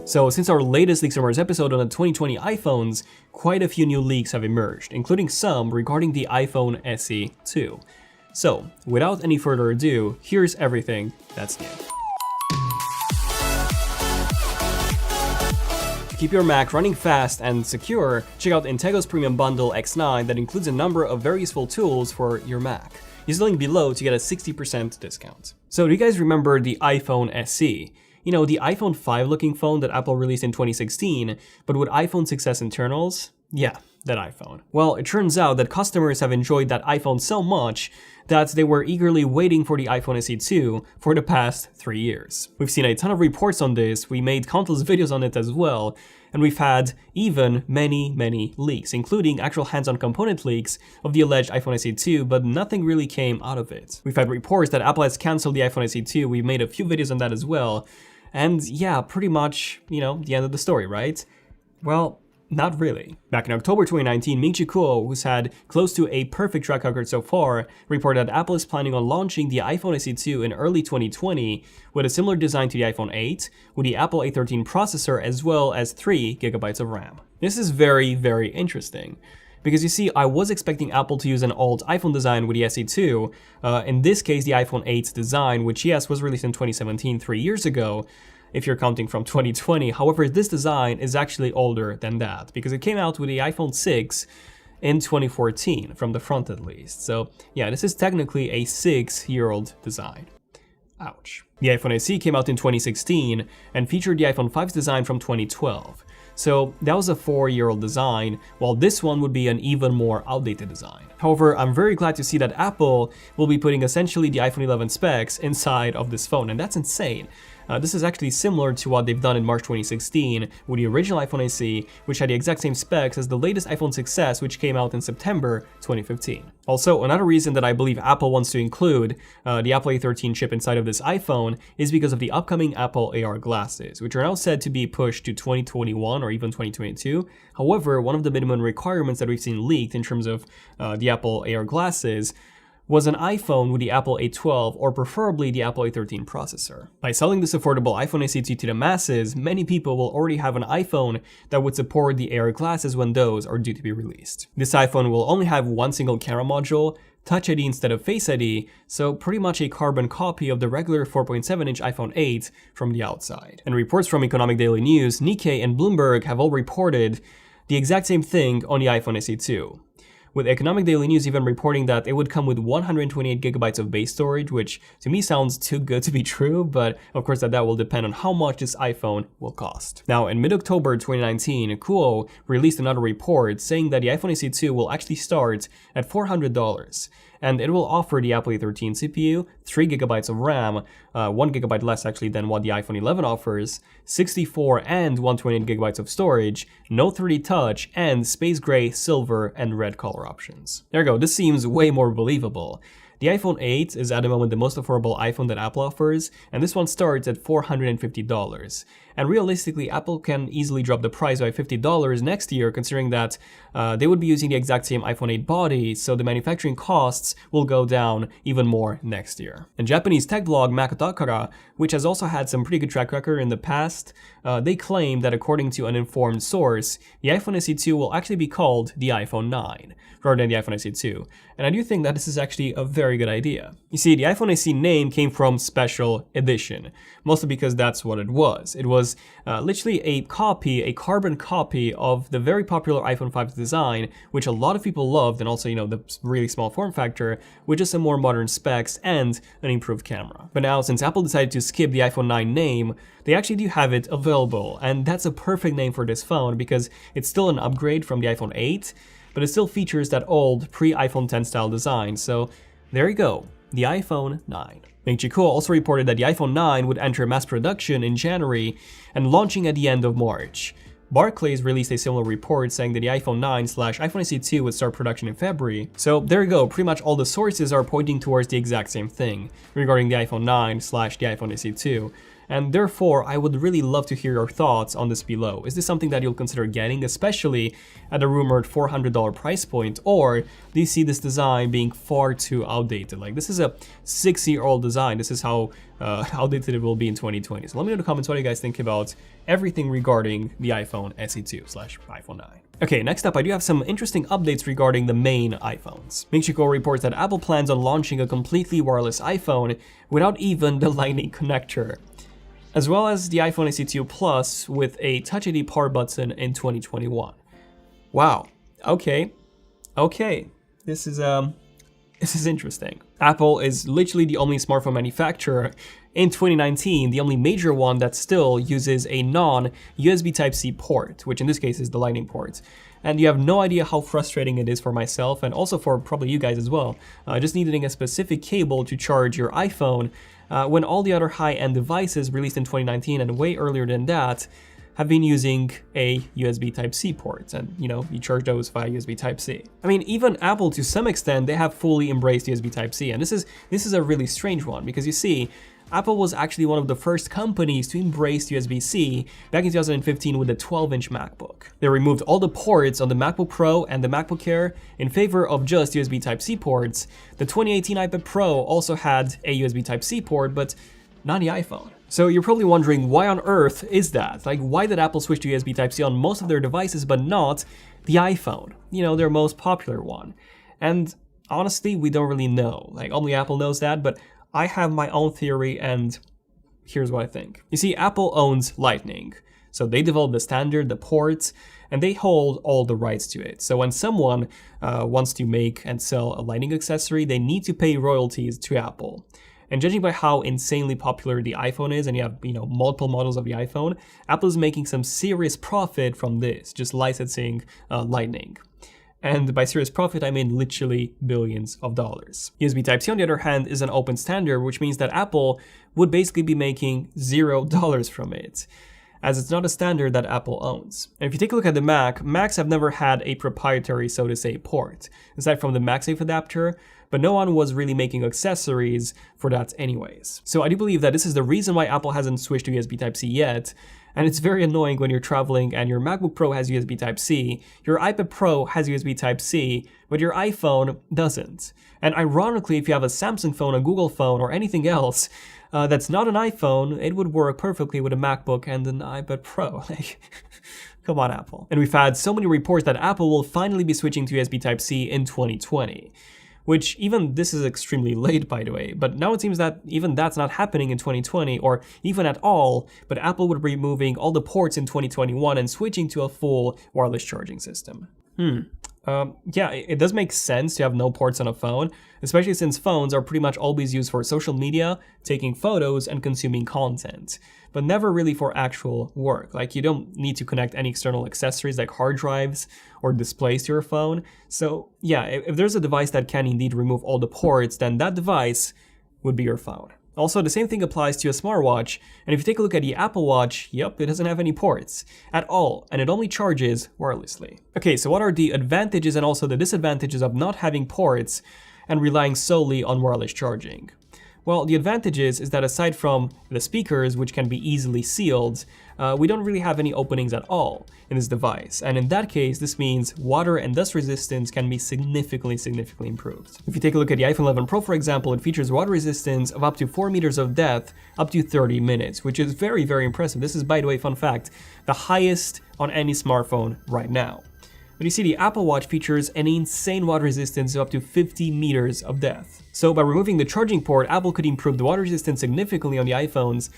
So since our latest Leaks Rumors episode on the 2020 iPhones, quite a few new leaks have emerged, including some regarding the iPhone SE 2. So without any further ado, here's everything that's new. To keep your Mac running fast and secure, check out Intego's Premium Bundle X9 that includes a number of very useful tools for your Mac. Use the link below to get a 60% discount. So do you guys remember the iPhone SE? You know, the iPhone 5 looking phone that Apple released in 2016, but with iPhone 6s internals? Yeah, that iPhone. Well, it turns out that customers have enjoyed that iPhone so much that they were eagerly waiting for the iPhone SE 2 for the past 3 years. We've seen a ton of reports on this, we made countless videos on it as well, and we've had even many leaks, including actual hands-on component leaks of the alleged iPhone SE 2, but nothing really came out of it. We've had reports that Apple has cancelled the iPhone SE 2, we've made a few videos on that as well, and yeah, pretty much, you know, the end of the story, right? Well, not really. Back in October 2019, Ming-Chi Kuo, who's had close to a perfect track record so far, reported that Apple is planning on launching the iPhone SE 2 in early 2020 with a similar design to the iPhone 8, with the Apple A13 processor as well as 3GB of RAM. This is very interesting. Because you see, I was expecting Apple to use an old iPhone design with the SE 2, in this case the iPhone 8 design, which yes, was released in 2017, 3 years ago, if you're counting from 2020. However, this design is actually older than that, because it came out with the iPhone 6 in 2014, from the front at least. So yeah, this is technically a 6-year-old design. Ouch. The iPhone SE came out in 2016 and featured the iPhone 5's design from 2012. So that was a 4-year-old design, while this one would be an even more outdated design. However, I'm very glad to see that Apple will be putting essentially the iPhone 11 specs inside of this phone, and that's insane. This is actually similar to what they've done in March 2016 with the original iPhone SE, which had the exact same specs as the latest iPhone 6s, which came out in September 2015. Also, another reason that I believe Apple wants to include the Apple A13 chip inside of this iPhone is because of the upcoming Apple AR glasses, which are now said to be pushed to 2021 or even 2022. However, one of the minimum requirements that we've seen leaked in terms of the Apple AR glasses was an iPhone with the Apple A12 or preferably the Apple A13 processor. By selling this affordable iPhone SE 2 to the masses, many people will already have an iPhone that would support the AR glasses when those are due to be released. This iPhone will only have one single camera module, Touch ID instead of Face ID, so pretty much a carbon copy of the regular 4.7-inch iPhone 8 from the outside. And reports from Economic Daily News, Nikkei, and Bloomberg have all reported the exact same thing on the iPhone SE 2. With Economic Daily News even reporting that it would come with 128GB of base storage, which to me sounds too good to be true, but of course that will depend on how much this iPhone will cost. Now, in mid-October 2019, Kuo released another report saying that the iPhone SE 2 will actually start at $400, and it will offer the Apple A13 CPU, 3GB of RAM, 1GB less actually than what the iPhone 11 offers, 64 and 128GB of storage, no 3D touch, and space gray, silver, and red color options. There you go, this seems way more believable. The iPhone 8 is at the moment the most affordable iPhone that Apple offers, and this one starts at $450. And realistically, Apple can easily drop the price by $50 next year, considering that they would be using the exact same iPhone 8 body, so the manufacturing costs will go down even more next year. And Japanese tech blog Makotakara, which has also had some pretty good track record in the past, they claim that according to an informed source, the iPhone SE 2 will actually be called the iPhone 9, rather than the iPhone SE 2. And I do think that this is actually a very good idea. You see, the iPhone SE name came from Special Edition, mostly because that's what it was. It was literally a carbon copy of the very popular iPhone 5 design, which a lot of people loved, and also, you know, the really small form factor, with just some more modern specs and an improved camera. But now, since Apple decided to skip the iPhone 9 name, they actually do have it available, and that's a perfect name for this phone because it's still an upgrade from the iPhone 8, but it still features that old pre-iPhone 10 style design, so there you go, the iPhone 9. Ming-Chi Kuo also reported that the iPhone 9 would enter mass production in January and launching at the end of March. Barclays released a similar report saying that the iPhone 9/iPhone SE 2 would start production in February. So there you go, pretty much all the sources are pointing towards the exact same thing regarding the iPhone 9/the iPhone SE 2. And therefore, I would really love to hear your thoughts on this below. Is this something that you'll consider getting, especially at a rumored $400 price point, or do you see this design being far too outdated? Like, this is a 6-year-old design. This is how outdated it will be in 2020. So let me know in the comments what you guys think about everything regarding the iPhone SE2/iPhone 9. Okay, next up, I do have some interesting updates regarding the main iPhones. Ming-Chi reports that Apple plans on launching a completely wireless iPhone without even the Lightning connector, as well as the iPhone SE2 Plus with a Touch ID power button in 2021. Wow. Okay. This is interesting. Apple is literally the only smartphone manufacturer in 2019, the only major one that still uses a non-USB Type-C port, which in this case is the Lightning port. And you have no idea how frustrating it is for myself, and also for probably you guys as well, just needing a specific cable to charge your iPhone, when all the other high-end devices released in 2019 and way earlier than that have been using a USB Type-C port, and you charge those via USB Type-C. I mean, even Apple, to some extent, they have fully embraced USB Type-C, and this is a really strange one, because you see, Apple was actually one of the first companies to embrace USB-C back in 2015 with the 12-inch MacBook. They removed all the ports on the MacBook Pro and the MacBook Air in favor of just USB Type-C ports. The 2018 iPad Pro also had a USB Type-C port, but not the iPhone. So you're probably wondering, why on earth is that? Like, why did Apple switch to USB Type-C on most of their devices but not the iPhone? Their most popular one. And honestly, we don't really know. Like, only Apple knows that, but I have my own theory, and here's what I think. You see, Apple owns Lightning. So they developed the standard, the ports, and they hold all the rights to it. So when someone wants to make and sell a Lightning accessory, they need to pay royalties to Apple. And judging by how insanely popular the iPhone is, and you have multiple models of the iPhone, Apple is making some serious profit from this, just licensing Lightning. And by serious profit, I mean literally billions of dollars. USB Type-C, on the other hand, is an open standard, which means that Apple would basically be making $0 from it, as it's not a standard that Apple owns. And if you take a look at the Macs have never had a proprietary, so to say, port, aside from the MagSafe adapter, but no one was really making accessories for that anyways. So I do believe that this is the reason why Apple hasn't switched to USB Type-C yet, and it's very annoying when you're traveling and your MacBook Pro has USB Type-C, your iPad Pro has USB Type-C, but your iPhone doesn't. And ironically, if you have a Samsung phone, a Google phone, or anything else that's not an iPhone, it would work perfectly with a MacBook and an iPad Pro. Like, come on, Apple. And we've had so many reports that Apple will finally be switching to USB Type-C in 2020. Which, even this is extremely late, by the way, but now it seems that even that's not happening in 2020, or even at all, but Apple would be removing all the ports in 2021 and switching to a full wireless charging system. Yeah, it does make sense to have no ports on a phone, especially since phones are pretty much always used for social media, taking photos, and consuming content, but never really for actual work. Like, you don't need to connect any external accessories like hard drives or displays to your phone. So yeah, if there's a device that can indeed remove all the ports, then that device would be your phone. Also, the same thing applies to a smartwatch, and if you take a look at the Apple Watch, yep, it doesn't have any ports at all, and it only charges wirelessly. Okay, so what are the advantages and also the disadvantages of not having ports and relying solely on wireless charging? Well, the advantages is that aside from the speakers, which can be easily sealed, we don't really have any openings at all in this device. And in that case, this means water and dust resistance can be significantly improved. If you take a look at the iPhone 11 Pro, for example, it features water resistance of up to 4 meters of depth, up to 30 minutes, which is very, very impressive. This is, by the way, fun fact, the highest on any smartphone right now. But you see, the Apple Watch features an insane water resistance of up to 50 meters of depth. So by removing the charging port, Apple could improve the water resistance significantly on the iPhones,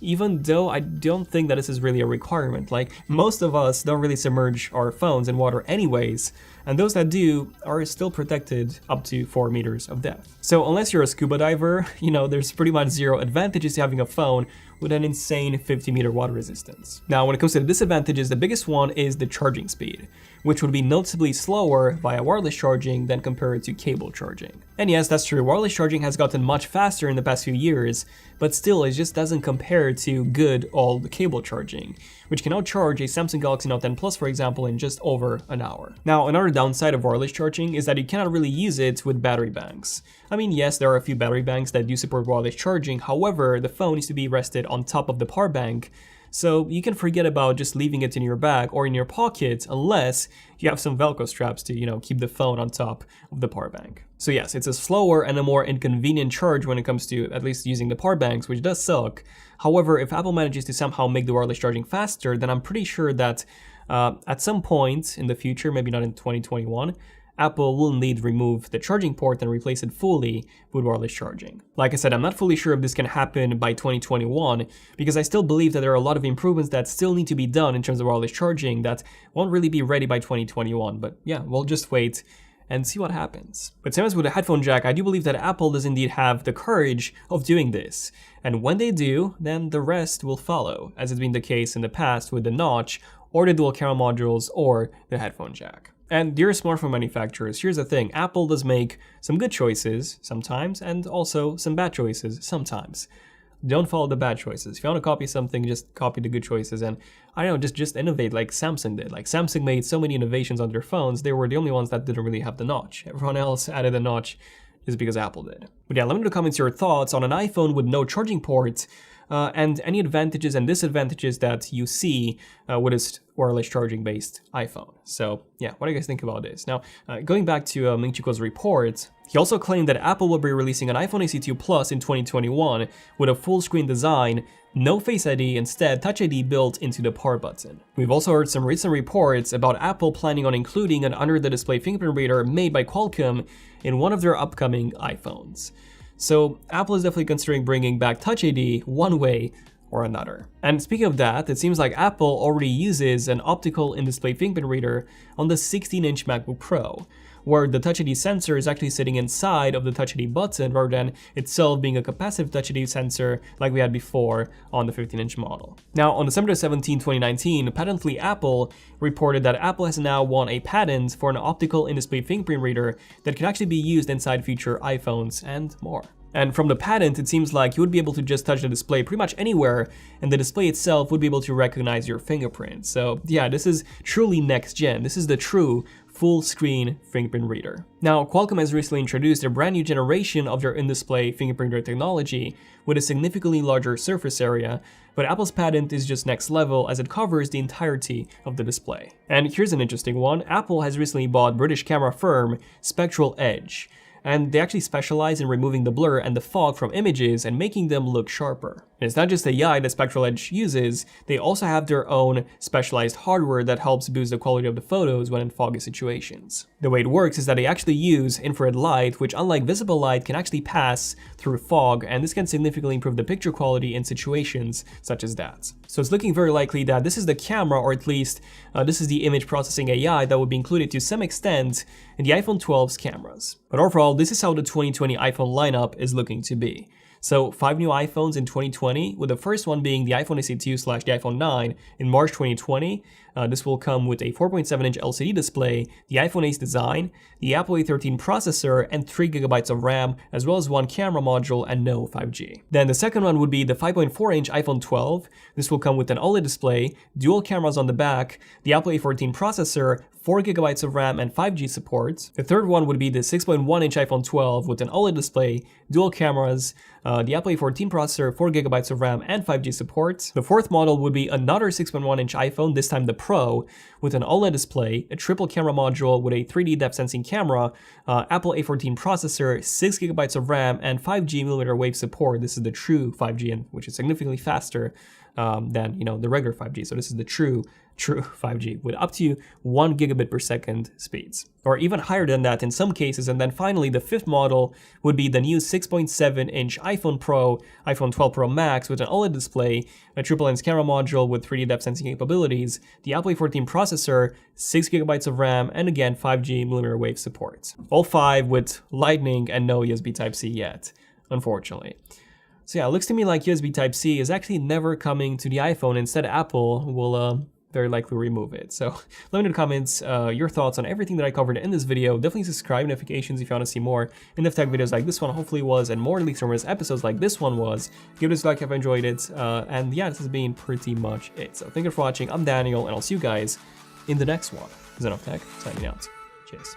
even though I don't think that this is really a requirement. Like, most of us don't really submerge our phones in water anyways, and those that do are still protected up to 4 meters of depth. So unless you're a scuba diver, there's pretty much zero advantages to having a phone with an insane 50-meter water resistance. Now, when it comes to the disadvantages, the biggest one is the charging speed, which would be noticeably slower via wireless charging than compared to cable charging. And yes, that's true, wireless charging has gotten much faster in the past few years, but still, it just doesn't compare to good old cable charging, which can now charge a Samsung Galaxy Note 10 Plus, for example, in just over an hour. Now, another downside of wireless charging is that you cannot really use it with battery banks. I mean, yes, there are a few battery banks that do support wireless charging, however, the phone needs to be rested on top of the power bank, so you can forget about just leaving it in your bag or in your pocket unless you have some Velcro straps to, keep the phone on top of the power bank. So yes, it's a slower and a more inconvenient charge when it comes to at least using the power banks, which does suck. However, if Apple manages to somehow make the wireless charging faster, then I'm pretty sure that at some point in the future, maybe not in 2021, Apple will indeed remove the charging port and replace it fully with wireless charging. Like I said, I'm not fully sure if this can happen by 2021 because I still believe that there are a lot of improvements that still need to be done in terms of wireless charging that won't really be ready by 2021. But yeah, we'll just wait and see what happens. But same as with the headphone jack, I do believe that Apple does indeed have the courage of doing this. And when they do, then the rest will follow, as has been the case in the past with the notch or the dual camera modules or the headphone jack. And dear smartphone manufacturers, here's the thing, Apple does make some good choices sometimes and also some bad choices sometimes. Don't follow the bad choices. If you want to copy something, just copy the good choices and, I don't know, just innovate like Samsung did. Like Samsung made so many innovations on their phones, they were the only ones that didn't really have the notch. Everyone else added a notch just because Apple did. But yeah, let me know in the comments your thoughts on an iPhone with no charging port and any advantages and disadvantages that you see with this wireless charging based iPhone. So yeah, what do you guys think about this? Now, going back to Ming Chi Kuo's report, he also claimed that Apple will be releasing an iPhone SE2 Plus in 2021 with a full screen design, no Face ID, instead Touch ID built into the power button. We've also heard some recent reports about Apple planning on including an under-the-display fingerprint reader made by Qualcomm in one of their upcoming iPhones. So Apple is definitely considering bringing back Touch ID one way or another. And speaking of that, it seems like Apple already uses an optical in-display fingerprint reader on the 16-inch MacBook Pro, where the Touch ID sensor is actually sitting inside of the Touch ID button rather than itself being a capacitive Touch ID sensor like we had before on the 15-inch model. Now, on December 17, 2019, Patently Apple reported that Apple has now won a patent for an optical in-display fingerprint reader that can actually be used inside future iPhones and more. And from the patent, it seems like you would be able to just touch the display pretty much anywhere, and the display itself would be able to recognize your fingerprint. So yeah, this is truly next gen. This is the true full screen fingerprint reader. Now, Qualcomm has recently introduced a brand new generation of their in-display fingerprint reader technology with a significantly larger surface area, but Apple's patent is just next level as it covers the entirety of the display. And here's an interesting one. Apple has recently bought British camera firm Spectral Edge, and they actually specialize in removing the blur and the fog from images and making them look sharper. And it's not just AI that Spectral Edge uses, they also have their own specialized hardware that helps boost the quality of the photos when in foggy situations. The way it works is that they actually use infrared light, which unlike visible light can actually pass through fog, and this can significantly improve the picture quality in situations such as that. So it's looking very likely that this is the camera, or at least this is the image processing AI that will be included to some extent in the iPhone 12's cameras. But overall, this is how the 2020 iPhone lineup is looking to be. So 5 new iPhones in 2020, with the first one being the iPhone SE2 / the iPhone 9 in March 2020. This will come with a 4.7-inch LCD display, the iPhone Ace design, the Apple A13 processor, and 3GB of RAM, as well as one camera module and no 5G. Then the second one would be the 5.4-inch iPhone 12. This will come with an OLED display, dual cameras on the back, the Apple A14 processor, 4GB of RAM and 5G support. The third one would be the 6.1-inch iPhone 12 with an OLED display, dual cameras, the Apple A14 processor, 4GB of RAM and 5G support. The fourth model would be another 6.1-inch iPhone, this time the Pro, with an OLED display, a triple camera module with a 3D depth sensing camera, Apple A14 processor, 6GB of RAM and 5G millimeter wave support. This is the true 5G, and which is significantly faster than the regular 5G. So this is the true 5G with up to 1 gigabit per second speeds, or even higher than that in some cases. And then finally, the fifth model would be the new 6.7-inch iPhone Pro, iPhone 12 Pro Max with an OLED display, a triple lens camera module with 3D depth sensing capabilities, the Apple A14 processor, 6GB of RAM, and again 5G millimeter wave support. All 5 with Lightning and no USB Type-C yet, unfortunately. So yeah, it looks to me like USB Type-C is actually never coming to the iPhone. Instead, Apple will very likely remove it. So let me know in the comments your thoughts on everything that I covered in this video. Definitely subscribe, notifications if you want to see more in-depth tech videos like this one hopefully was, and more leaks rumors episodes like this one was. Give this a like if you enjoyed it, and yeah, this has been pretty much it. So thank you for watching. I'm Daniel, and I'll see you guys in the next one. Zen of Tech, signing out. Cheers.